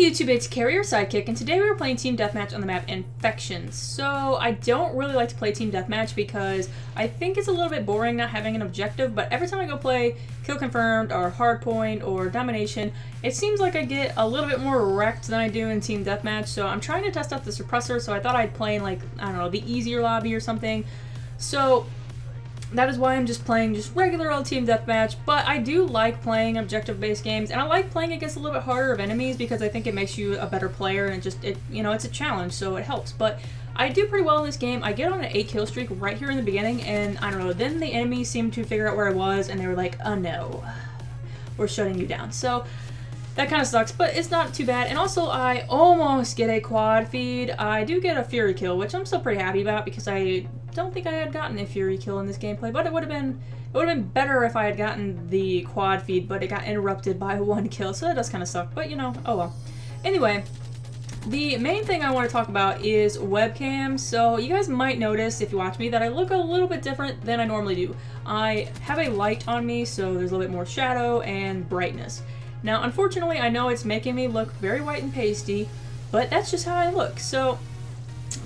Hey YouTube, it's Kari, your sidekick, and today we are playing Team Deathmatch on the map Infections. So I don't really like to play Team Deathmatch because I think it's a little bit boring not having an objective, but every time I go play Kill Confirmed or Hardpoint or Domination, it seems like I get a little bit more wrecked than I do in Team Deathmatch. So I'm trying to test out the Suppressor, so I thought I'd play in, like, I don't know, the easier lobby or something. So that is why I'm just playing just regular old Team Deathmatch, but I do like playing objective-based games, and I like playing against a little bit harder of enemies because I think it makes you a better player, and it's a challenge, so it helps. But I do pretty well in this game. I get on an 8-kill streak right here in the beginning, and I don't know, then the enemies seemed to figure out where I was, and they were like, oh no, we're shutting you down. So that kind of sucks, but it's not too bad. And also, I almost get a quad feed. I do get a Fury kill, which I'm still pretty happy about because I don't think I had gotten a Fury kill in this gameplay, but it would have been better if I had gotten the quad feed, but it got interrupted by 1 kill, so that does kind of suck, but you know, oh well. Anyway, the main thing I want to talk about is webcam. So you guys might notice if you watch me that I look a little bit different than I normally do. I have a light on me, so there's a little bit more shadow and brightness. Now, unfortunately, I know it's making me look very white and pasty, but that's just how I look. So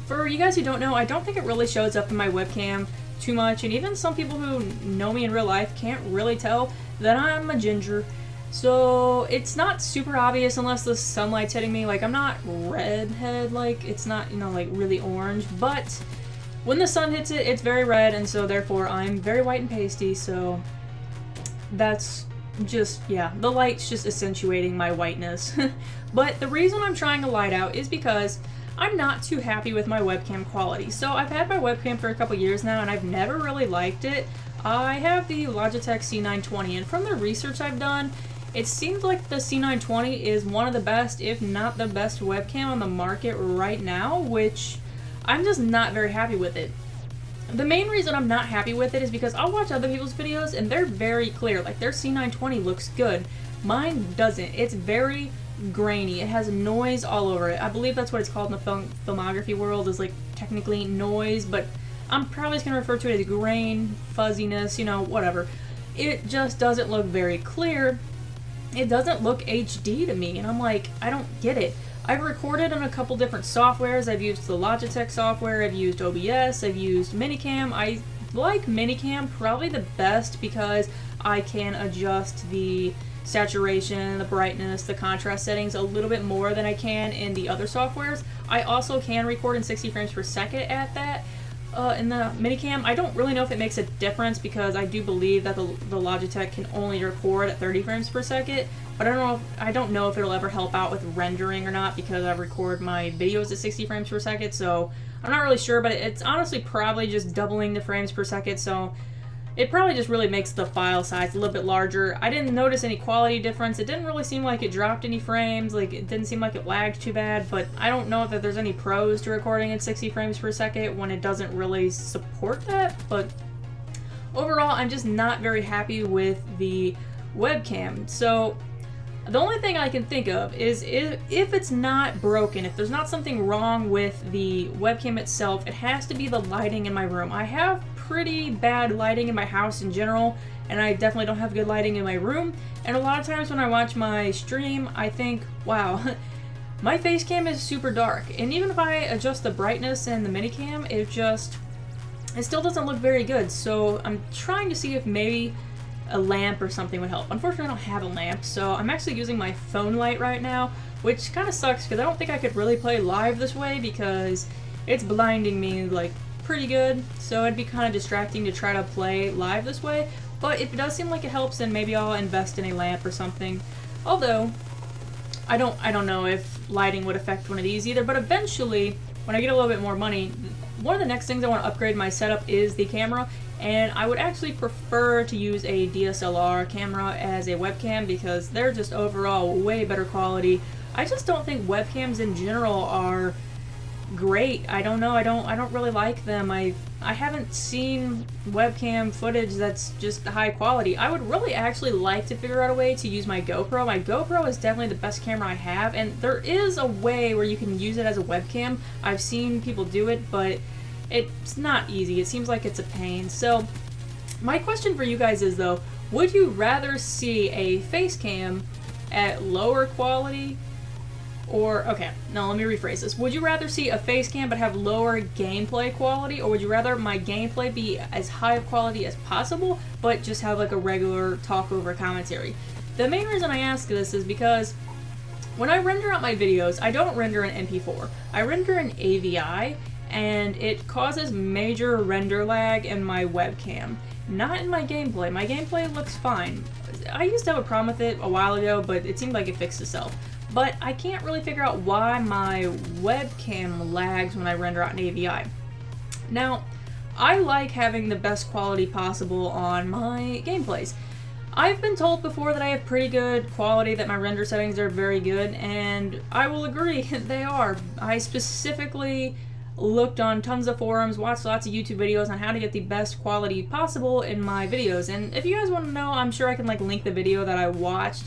for you guys who don't know, I don't think it really shows up in my webcam too much, and even some people who know me in real life can't really tell that I'm a ginger. So it's not super obvious unless the sunlight's hitting me. Like, I'm not redhead, like, it's not, you know, like really orange, but when the sun hits it, it's very red, and so therefore I'm very white and pasty, so that's just, yeah, the light's just accentuating my whiteness. But the reason I'm trying to light out is because I'm not too happy with my webcam quality. So I've had my webcam for a couple years now, and I've never really liked it. I have the Logitech C920, and from the research I've done, it seems like the C920 is one of the best, if not the best webcam on the market right now, which I'm just not very happy with it. The main reason I'm not happy with it is because I'll watch other people's videos, and they're very clear. Like, their C920 looks good. Mine doesn't. It's very grainy. It has noise all over it. I believe that's what it's called in the filmography world, is like technically noise, but I'm probably just going to refer to it as grain, fuzziness, you know, whatever. It just doesn't look very clear. It doesn't look HD to me, and I'm like, I don't get it. I've recorded on a couple different softwares. I've used the Logitech software, I've used OBS, I've used Minicam. I like Minicam probably the best because I can adjust the saturation, the brightness, the contrast settings a little bit more than I can in the other softwares. I also can record in 60 frames per second at that. In the Minicam, I don't really know if it makes a difference because I do believe that the Logitech can only record at 30 frames per second, but I don't know if it'll ever help out with rendering or not because I record my videos at 60 frames per second, so I'm not really sure, but it's honestly probably just doubling the frames per second, so it probably just really makes the file size a little bit larger. I didn't notice any quality difference. It didn't really seem like it dropped any frames. Like, it didn't seem like it lagged too bad, but I don't know if there's any pros to recording at 60 frames per second when it doesn't really support that, but overall, I'm just not very happy with the webcam. So the only thing I can think of is if it's not broken, if there's not something wrong with the webcam itself, it has to be the lighting in my room. I have pretty bad lighting in my house in general, and I definitely don't have good lighting in my room, and a lot of times when I watch my stream, I think, wow, my face cam is super dark, and even if I adjust the brightness and the minicam, it still doesn't look very good. So I'm trying to see if maybe a lamp or something would help. Unfortunately, I don't have a lamp, so I'm actually using my phone light right now, which kind of sucks because I don't think I could really play live this way because it's blinding me like pretty good, so it'd be kind of distracting to try to play live this way. But if it does seem like it helps, then maybe I'll invest in a lamp or something. Although I don't know if lighting would affect one of these either, but eventually when I get a little bit more money, one of the next things I want to upgrade my setup is the camera, and I would actually prefer to use a DSLR camera as a webcam because they're just overall way better quality. I just don't think webcams in general are great. I don't know. I don't really like them. I haven't seen webcam footage that's just high quality. I would really actually like to figure out a way to use my GoPro. My GoPro is definitely the best camera I have, and there is a way where you can use it as a webcam. I've seen people do it, but it's not easy. It seems like it's a pain. So my question for you guys is though, would you rather see a face cam at lower quality Or, okay, no, let me rephrase this. Would you rather see a face cam but have lower gameplay quality, or would you rather my gameplay be as high of quality as possible, but just have like a regular talk over commentary? The main reason I ask this is because when I render out my videos, I don't render in MP4. I render in AVI, and it causes major render lag in my webcam. Not in my gameplay. My gameplay looks fine. I used to have a problem with it a while ago, but it seemed like it fixed itself. But I can't really figure out why my webcam lags when I render out in AVI. Now, I like having the best quality possible on my gameplays. I've been told before that I have pretty good quality, that my render settings are very good, and I will agree, they are. I specifically looked on tons of forums, watched lots of YouTube videos on how to get the best quality possible in my videos. And if you guys want to know, I'm sure I can like link the video that I watched,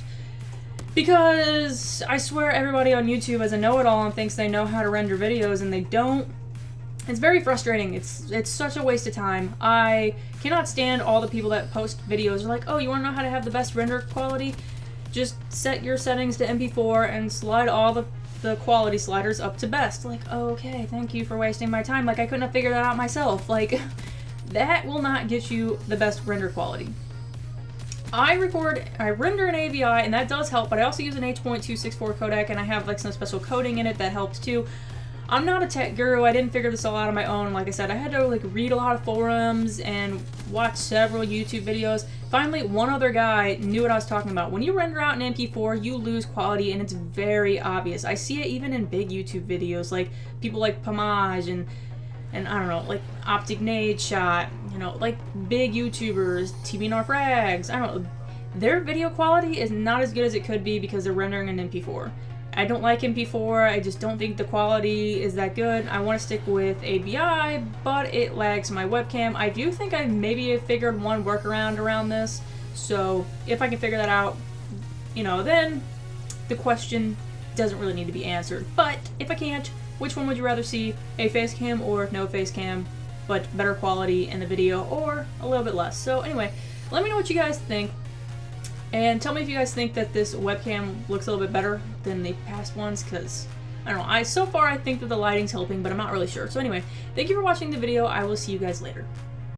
because I swear everybody on YouTube is a know-it-all and thinks they know how to render videos, and they don't. It's very frustrating. It's such a waste of time. I cannot stand all the people that post videos are like, oh, you want to know how to have the best render quality? Just set your settings to MP4 and slide all the quality sliders up to best. Like, okay, thank you for wasting my time. Like, I couldn't have figured that out myself. Like, that will not get you the best render quality. I render in AVI, and that does help, but I also use an H.264 codec, and I have like some special coding in it that helps too. I'm not a tech guru. I didn't figure this all out on my own. Like I said, I had to like read a lot of forums and watch several YouTube videos. Finally, one other guy knew what I was talking about. When you render out in MP4, you lose quality, and it's very obvious. I see it even in big YouTube videos, like people like Pomage and I don't know, like Optic Nade Shot, you know, like big YouTubers, TV North Rags, I don't know. Their video quality is not as good as it could be because they're rendering in MP4. I don't like MP4, I just don't think the quality is that good. I want to stick with AVI, but it lags my webcam. I do think I maybe have figured one workaround around this, so if I can figure that out, you know, then the question doesn't really need to be answered. But if I can't, which one would you rather see? A face cam or no face cam, but better quality in the video, or a little bit less? So anyway, let me know what you guys think. And tell me if you guys think that this webcam looks a little bit better than the past ones, because, I don't know, so far I think that the lighting's helping, but I'm not really sure. So anyway, thank you for watching the video. I will see you guys later.